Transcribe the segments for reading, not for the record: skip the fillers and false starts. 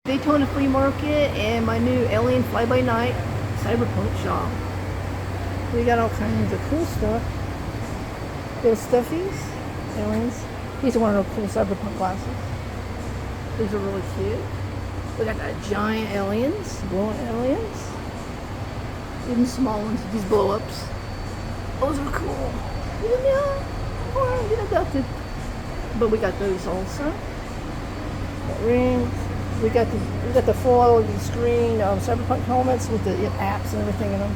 Daytona Flea Market and my new Alien Fly-by-Night Cyberpunk shop. We got all kinds of cool stuff. Little stuffies, aliens. These are one of those cool Cyberpunk glasses. These are really cute. We got that giant aliens, glowing aliens. Even small ones, these blow-ups. Those are cool. Yeah, or get abducted. But we got those also. Got rings. We got the full LED screen Cyberpunk helmets with the apps and everything in them.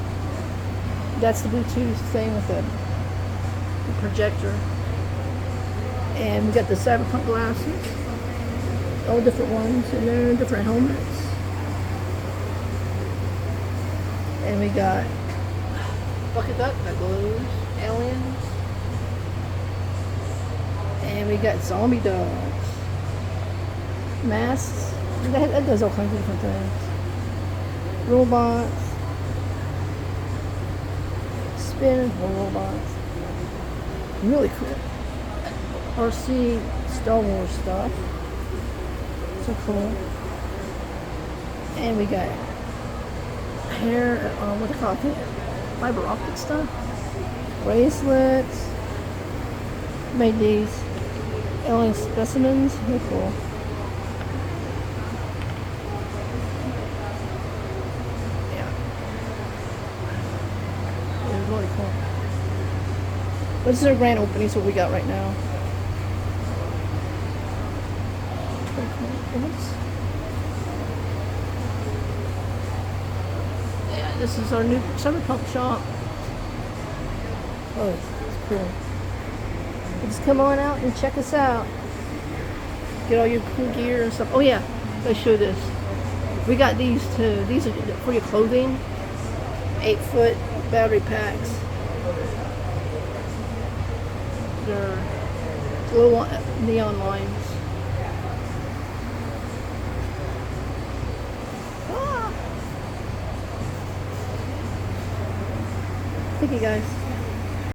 That's the Bluetooth thing with the projector. And we got the Cyberpunk glasses, all different ones, and they're different helmets. And we got bucket duck that glows, aliens, and we got zombie dogs, masks. That does all kinds of different things. Robots. Spin robots. Really cool. RC Star Wars stuff. So cool. And we got hair, what do you call it? Fiber optic stuff. Bracelets. Made these alien specimens. They're cool. Really cool. But this is our grand opening, so what we got right now. Pretty cool. Oops. Yeah, this is our new Cyberpunk shop. Oh, it's cool. Just come on out and check us out. Get all your cool gear and stuff. Oh yeah, let's show this. We got these too. These are for your clothing. 8-foot battery packs. They're little neon lines. Ah! Thank you guys.